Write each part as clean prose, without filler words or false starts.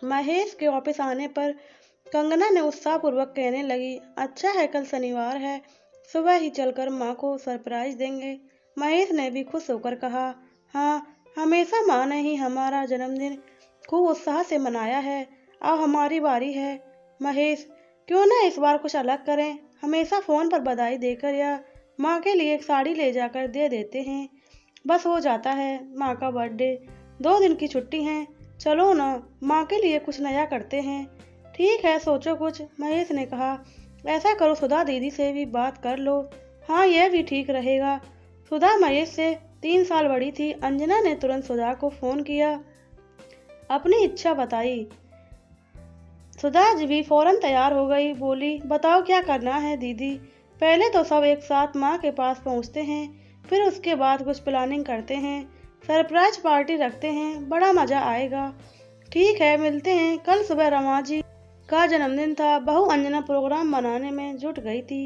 महेश के ऑफिस आने पर कंगना ने उत्साहपूर्वक कहने लगी, अच्छा है कल शनिवार है, सुबह ही चलकर माँ को सरप्राइज देंगे। महेश ने भी खुश होकर कहा, हाँ, हमेशा माँ ने ही हमारा जन्मदिन खूब उत्साह से मनाया है, अब हमारी बारी है। महेश, क्यों ना इस बार कुछ अलग करें, हमेशा फोन पर बधाई देकर या माँ के लिए एक साड़ी ले जाकर दे देते हैं, बस हो जाता है। माँ का बर्थडे, 2 दिन की छुट्टी है, चलो ना माँ के लिए कुछ नया करते हैं। ठीक है, सोचो कुछ, महेश ने कहा। ऐसा करो, सुधा दीदी से भी बात कर लो। हाँ, यह भी ठीक रहेगा। सुधा महेश से 3 साल बड़ी थी। अंजना ने तुरंत सुधा को फोन किया, अपनी इच्छा बताई। सुधा भी फौरन तैयार हो गई, बोली, बताओ क्या करना है दीदी। पहले तो सब एक साथ माँ के पास पहुँचते हैं, फिर उसके बाद कुछ प्लानिंग करते हैं, सरप्राइज पार्टी रखते हैं, बड़ा मजा आएगा। ठीक है, मिलते हैं। कल सुबह रमा जी का जन्मदिन था। बहू अंजना प्रोग्राम बनाने में जुट गई थी।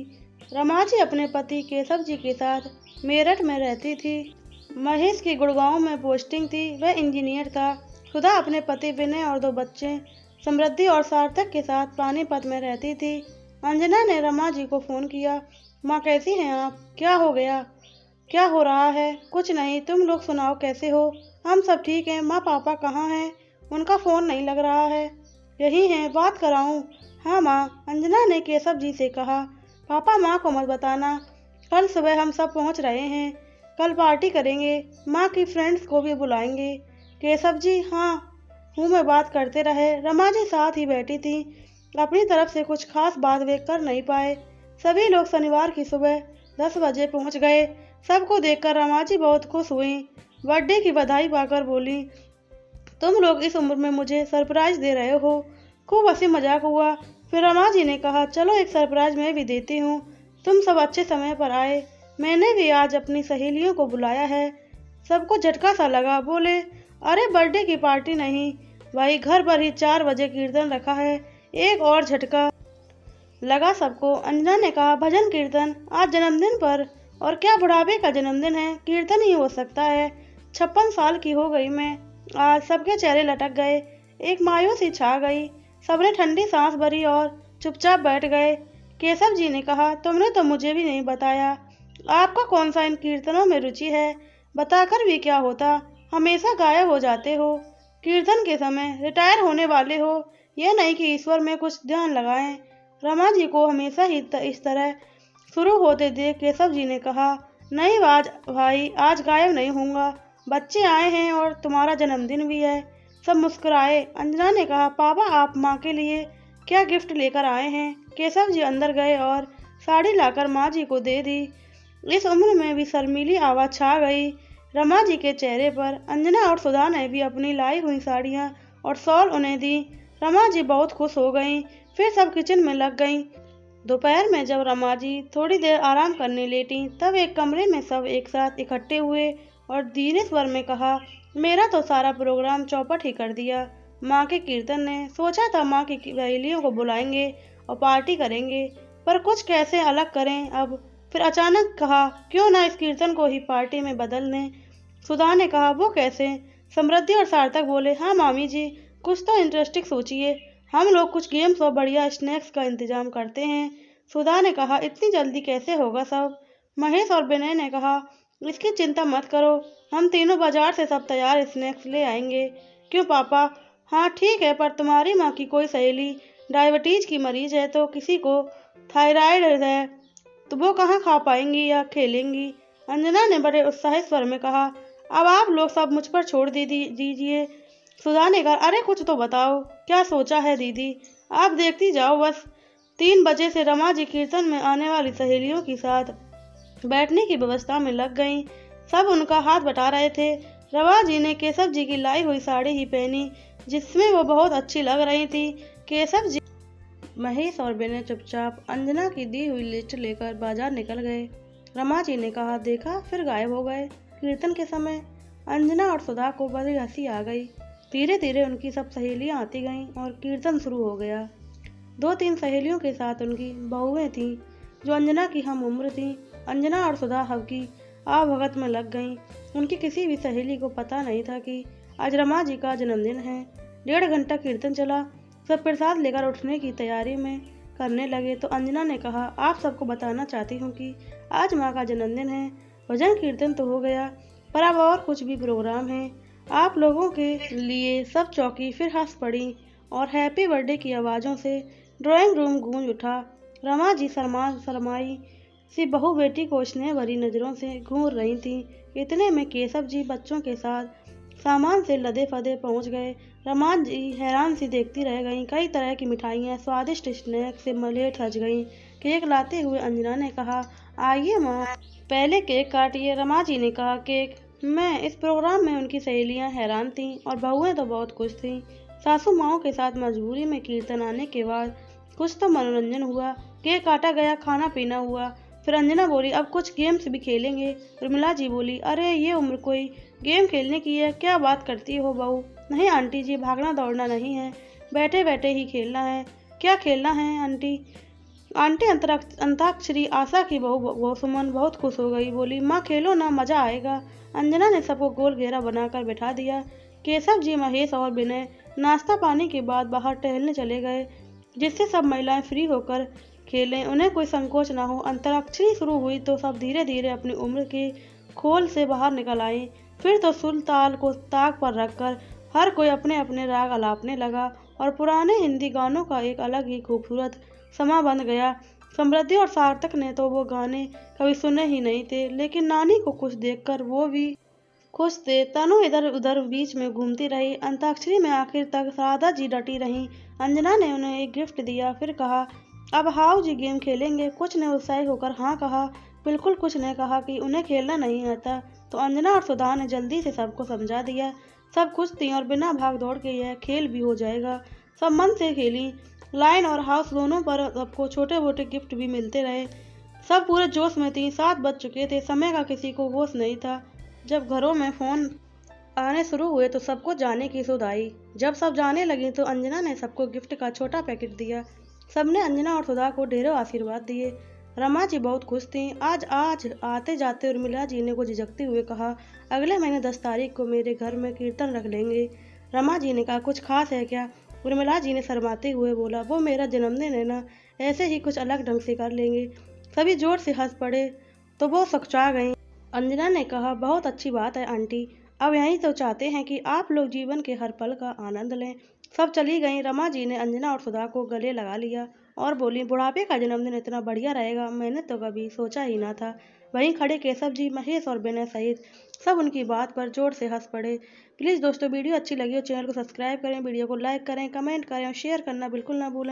रमा जी अपने पति केशव जी के साथ मेरठ में रहती थी। महेश की गुड़गांव में पोस्टिंग थी, वह इंजीनियर था। सुधा अपने पति विनय और 2 बच्चे समृद्धि और सार्थक के साथ पानीपत में रहती थी। अंजना ने रमा जी को फोन किया, माँ कैसी हैं आप, क्या हो गया, क्या हो रहा है। कुछ नहीं, तुम लोग सुनाओ कैसे हो। हम सब ठीक हैं। माँ पापा कहाँ हैं, उनका फोन नहीं लग रहा है। यही हैं, बात कराऊं। हाँ माँ, अंजना ने केशव जी से कहा। पापा माँ को मत बताना, कल सुबह हम सब पहुँच रहे हैं, कल पार्टी करेंगे, माँ की फ्रेंड्स को भी बुलाएंगे। केशव जी, हाँ हूँ मैं, बात करते रहे। रमा जी साथ ही बैठी थी, अपनी तरफ से कुछ खास बात वे कर नहीं पाए। सभी लोग शनिवार की सुबह 10 बजे पहुँच गए। सबको देखकर रमा जी बहुत खुश हुई, बर्थडे की बधाई पाकर बोली, तुम लोग इस उम्र में मुझे सरप्राइज दे रहे हो। खूब हंसी मजाक हुआ। फिर रमा जी ने कहा, चलो एक सरप्राइज मैं भी देती हूँ, तुम सब अच्छे समय पर आए, मैंने भी आज अपनी सहेलियों को बुलाया है। सबको झटका सा लगा, बोले, अरे बर्थडे की पार्टी नहीं भाई, घर पर ही 4 बजे कीर्तन रखा है। एक और झटका लगा सबको। अंजना ने कहा, भजन कीर्तन आज जन्मदिन पर, और क्या बुढ़ापे का जन्मदिन है, कीर्तन ही हो सकता है। 56 साल की हो गई मैं आज। सबके चेहरे लटक गए, एक मायूसी छा गई, सबने ठंडी सांस भरी और चुपचाप बैठ गए। केशव जी ने कहा, तुमने तो मुझे भी नहीं बताया, आपका कौन सा इन कीर्तनों में रुचि है, बताकर भी क्या होता, हमेशा गायब हो जाते हो, कीर्तन के समय रिटायर होने वाले हो, यह नहीं कि ईश्वर में कुछ ध्यान लगाएं। रमा जी को हमेशा ही इस तरह शुरू होते देख केशव जी ने कहा, नहीं आज भाई, आज गायब नहीं होऊंगा, बच्चे आए हैं और तुम्हारा जन्मदिन भी है। सब मुस्कुराए। अंजना ने कहा, पापा आप माँ के लिए क्या गिफ्ट लेकर आए हैं। केशव जी अंदर गए और साड़ी लाकर माँ जी को दे दी। इस उम्र में भी शर्मीली आवाज छा गई रमा जी के चेहरे पर। अंजना और सुधा ने भी अपनी लाई हुई साड़ियाँ और शॉल उन्हें दी। रमा जी बहुत खुश हो गईं। फिर सब किचन में लग गईं। दोपहर में जब रमा जी थोड़ी देर आराम करने लेटी, तब एक कमरे में सब एक साथ इकट्ठे हुए और धीरे स्वर में कहा, मेरा तो सारा प्रोग्राम चौपट ही कर दिया माँ के कीर्तन ने। सोचा था माँ की सहेलियों को बुलाएंगे और पार्टी करेंगे, पर कुछ कैसे अलग करें अब। फिर अचानक कहा, क्यों ना इस कीर्तन को ही पार्टी में बदल दें। सुधा ने कहा, वो कैसे। समृद्धि और सार्थक बोले, हाँ मामी जी, कुछ तो इंटरेस्टिंग सोचिए, हम लोग कुछ गेम्स और बढ़िया स्नैक्स का इंतजाम करते हैं। सुधा ने कहा, इतनी जल्दी कैसे होगा सब। महेश और विनय ने कहा, इसकी चिंता मत करो, हम तीनों बाजार से सब तैयार स्नैक्स ले आएंगे। क्यों पापा। हाँ ठीक है, पर तुम्हारी माँ की कोई सहेली डायबिटीज की मरीज है, तो किसी को थायराइड है, तो वो कहाँ खा पाएंगी या खेलेंगी। अंजना ने बड़े उत्साहित स्वर में कहा, अब आप लोग सब मुझ पर छोड़ दीजिए। सुधा ने कहा, अरे कुछ तो बताओ, क्या सोचा है दीदी, आप देखती जाओ बस। 3 बजे से रमा जी कीर्तन में आने वाली सहेलियों के साथ बैठने की व्यवस्था में लग गईं। सब उनका हाथ बटा रहे थे। रमा जी ने केशव जी की लाई हुई साड़ी ही पहनी, जिसमें वो बहुत अच्छी लग रही थी। केशव जी, महेश और विनय चुपचाप अंजना की दी हुई लिस्ट लेकर बाजार निकल गए। रमा जी ने कहा, देखा, फिर गायब हो गए कीर्तन के समय। अंजना और सुधा को बड़ी हंसी आ गई। धीरे धीरे उनकी सब सहेलियां आती गईं और कीर्तन शुरू हो गया। 2-3 सहेलियों के साथ उनकी बहुएं थीं, जो अंजना की हम उम्र थीं। अंजना और सुधा हबकी आवभगत में लग गईं। उनकी किसी भी सहेली को पता नहीं था कि आज रमा जी का जन्मदिन है। 1.5 घंटा कीर्तन चला। सब प्रसाद लेकर उठने की तैयारी में करने लगे तो अंजना ने कहा, आप सबको बताना चाहती हूँ कि आज माँ का जन्मदिन है। भजन कीर्तन तो हो गया, पर अब और कुछ भी प्रोग्राम है आप लोगों के लिए। सब चौकी फिर हंस पड़ी और हैप्पी बर्थडे की आवाज़ों से ड्राइंग रूम गूंज उठा। रमा जी शरमाई सी बहू बेटी को स्नेह भरी नज़रों से घूर रही थी। इतने में केशव जी बच्चों के साथ सामान से लदे फदे पहुंच गए। रमा जी हैरान सी देखती रह गईं। कई तरह की मिठाइयाँ, स्वादिष्ट स्नैक्स से मलेट सज गईं। केक लाते हुए अंजना ने कहा, आइए माँ, पहले केक काटिए। रमा जी ने कहा, केक? मैं इस प्रोग्राम में उनकी सहेलियाँ हैरान थीं और बहुएं तो बहुत खुश थीं। सासू माओं के साथ मजबूरी में कीर्तन आने के बाद कुछ तो मनोरंजन हुआ। केक काटा गया, खाना पीना हुआ। फिर अंजना बोली, अब कुछ गेम्स भी खेलेंगे। उर्मिला जी बोली, अरे ये उम्र कोई गेम खेलने की है, क्या बात करती हो बहू? नहीं आंटी जी, भागना दौड़ना नहीं है, बैठे बैठे ही खेलना है। क्या खेलना है आंटी? आंटी अंताक्षरी। आशा की बहू सुमन बहुत खुश हो गई, बोली, माँ खेलो ना, मजा आएगा। अंजना ने सबको गोल घेरा बनाकर बैठा दिया। केशव जी, महेश और विनय नाश्ता पानी के बाद बाहर टहलने चले गए, जिससे सब महिलाएं फ्री होकर खेलें, उन्हें कोई संकोच ना हो। अंतराक्षरी शुरू हुई तो सब धीरे धीरे अपनी उम्र के खोल से बाहर निकल आई। फिर तो सुर ताल को ताक पर रखकर हर कोई अपने अपने राग अलापने लगा और पुराने हिंदी गानों का एक अलग ही खूबसूरत समा बन गया। समृद्धि और सार्थक ने तो वो गाने कभी सुने ही नहीं थे, लेकिन नानी को खुश देखकर वो भी खुश थे। तनु इधर उधर बीच में घूमती रही। अंताक्षरी में आखिर तक राधा जी डटी रहीं। अंजना ने उन्हें एक गिफ्ट दिया, फिर कहा, अब हाउ जी गेम खेलेंगे। कुछ ने उत्साहित होकर हाँ कहा, बिल्कुल कुछ ने कहा कि उन्हें खेलना नहीं आता। तो अंजना और सुधा ने जल्दी से सबको समझा दिया। सब खुश थीं और बिना भाग दौड़ के यह खेल भी हो जाएगा। सब मन से खेली। लाइन और हाउस दोनों पर सबको छोटे मोटे गिफ्ट भी मिलते रहे। सब पूरे जोश में थी। 7 बज चुके थे, समय का किसी को होश नहीं था। जब घरों में फोन आने शुरू हुए तो सबको जाने की सुध आई। जब सब जाने लगी तो अंजना ने सबको गिफ्ट का छोटा पैकेट दिया। सबने अंजना और सुधा को ढेरों आशीर्वाद दिए। रमा जी बहुत खुश थीं। आज आज आते जाते उर्मिला जी ने को झिझकते हुए कहा, अगले महीने 10 तारीख को मेरे घर में कीर्तन रख लेंगे। रमा जी ने कहा, कुछ खास है क्या? उर्मिला जी ने शर्माते हुए बोला, वो मेरा जन्मदिन है ना, ऐसे ही कुछ अलग ढंग से कर लेंगे। सभी जोर से हंस पड़े तो वो सकचा गईं। अंजना ने कहा, बहुत अच्छी बात है आंटी, अब यही तो चाहते हैं कि आप लोग जीवन के हर पल का आनंद लें। सब चली गईं। रमा जी ने अंजना और सुधा को गले लगा लिया और बोली, बुढ़ापे का जन्मदिन इतना बढ़िया रहेगा, मैंने तो कभी सोचा ही ना था। वहीं खड़े केशव जी, महेश और विनय सहित सब उनकी बात पर जोर से हंस पड़े। प्लीज़ दोस्तों, वीडियो अच्छी लगी हो चैनल को सब्सक्राइब करें, वीडियो को लाइक करें, कमेंट करें और शेयर करना बिल्कुल ना भूलें।